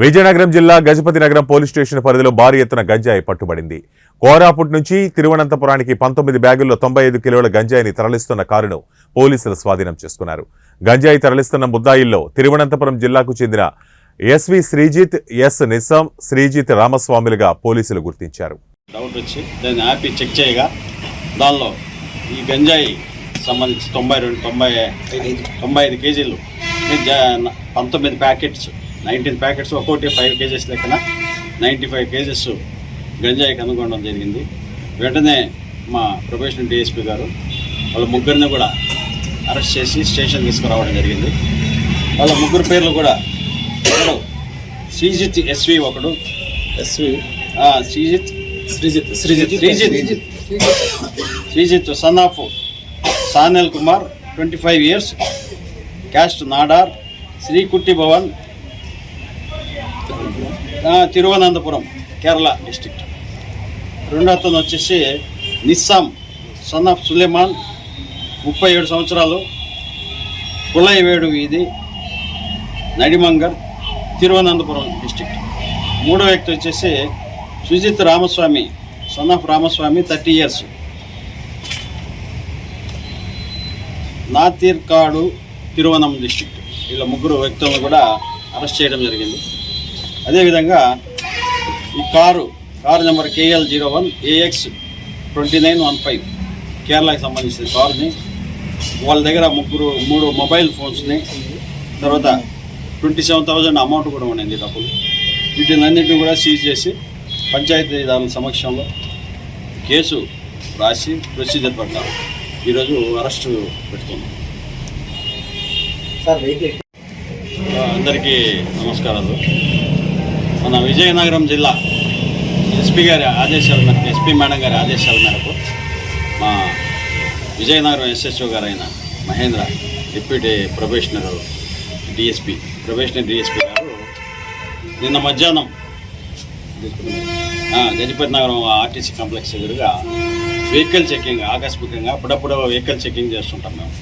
విజయనగరం జిల్లా గజపతి నగరం police station పరిధిలో భారీ ఎత్తున గంజాయి పట్టుబడింది. కోరాపుట్ నుంచి తిరువనంతపురానికి 19 బ్యాగుల్లో 95 కిలోల గంజాయిని తరలిస్తున్న కారును పోలీసులు స్వాధీనం చేసుకున్నారు. గంజాయి తరలిస్తున్న ముద్దాయిల్లో తిరువనంతపురం జిల్లాకు చెందిన ఎస్వి శ్రీజిత్, ఎస్ నిస్సాం, శ్రీజిత్ రామస్వామిలుగా పోలీసులు గుర్తించారు. డౌట్ వచ్చి దాన్ని యాపీ చెక్ చేయగా దానిలో ఈ గంజాయి సంబంధించి 95 కేజీలు 19 ప్యాకెట్స్ 19 ప్యాకెట్స్ ఒక్కొక్కటి 5 కేజెస్ లెక్కన 95 కేజెస్ గంజాయి కనుగొనడం జరిగింది. వెంటనే మా ప్రొబేషనరీ డిఎస్పీ గారు వాళ్ళ ముగ్గురిని కూడా అరెస్ట్ చేసి స్టేషన్ తీసుకురావడం జరిగింది. వాళ్ళ ముగ్గురు పేర్లు కూడా ఒకడు శ్రీజిత్ ఎస్వి, ఒకడు Sreejith son of Sanal Kumar 25 years, caste Nadar, Sreekutty Bhavan, Thiruvananthapuram, Kerala district. రెండో అతను వచ్చేసి నిస్సాం సన్ ఆఫ్ సులేమాన్ 37 సంవత్సరాలు, కులైవేడు వీధి, నడిమంగర్, తిరువనంతపురం డిస్ట్రిక్ట్. మూడో వ్యక్తి వచ్చేసి Sujith Ramaswamy son of Ramaswamy 30 years, Nathirkadu, తిరువనం డిస్ట్రిక్ట్. వీళ్ళ ముగ్గురు వ్యక్తులను కూడా అరెస్ట్ చేయడం జరిగింది. అదేవిధంగా ఈ కారు నెంబర్ KL01 AX 2915 కేరళకి సంబంధించిన కారుని, వాళ్ళ దగ్గర 3 మొబైల్ ఫోన్స్ని, తర్వాత 27,000 అమౌంట్ కూడా ఉండింది, డబ్బులు. వీటినన్నింటినీ కూడా సీజ్ చేసి పంచాయతీదారుల సమక్షంలో కేసు రాసి ప్రొసీజర్ ప్రకారం ఈరోజు అరెస్టు పెడుతున్నాం. అందరికీ నమస్కారాలు. మన విజయనగరం జిల్లా ఎస్పీ గారి ఆదేశాల మేరకు, ఎస్పీ మేడం గారి ఆదేశాల మేరకు మా విజయనగరం SHO గారైన మహేంద్ర, డిప్యూటీ ప్రొబేషనరీ డిఎస్పీ గారు నిన్న మధ్యాహ్నం గజపతి నగరం ఆర్టీసీ కాంప్లెక్స్ ఎదురుగా వెహికల్ చెకింగ్, ఆకస్మికంగా అప్పుడప్పుడు వెహికల్ చెకింగ్ చేస్తుంటాం మేము.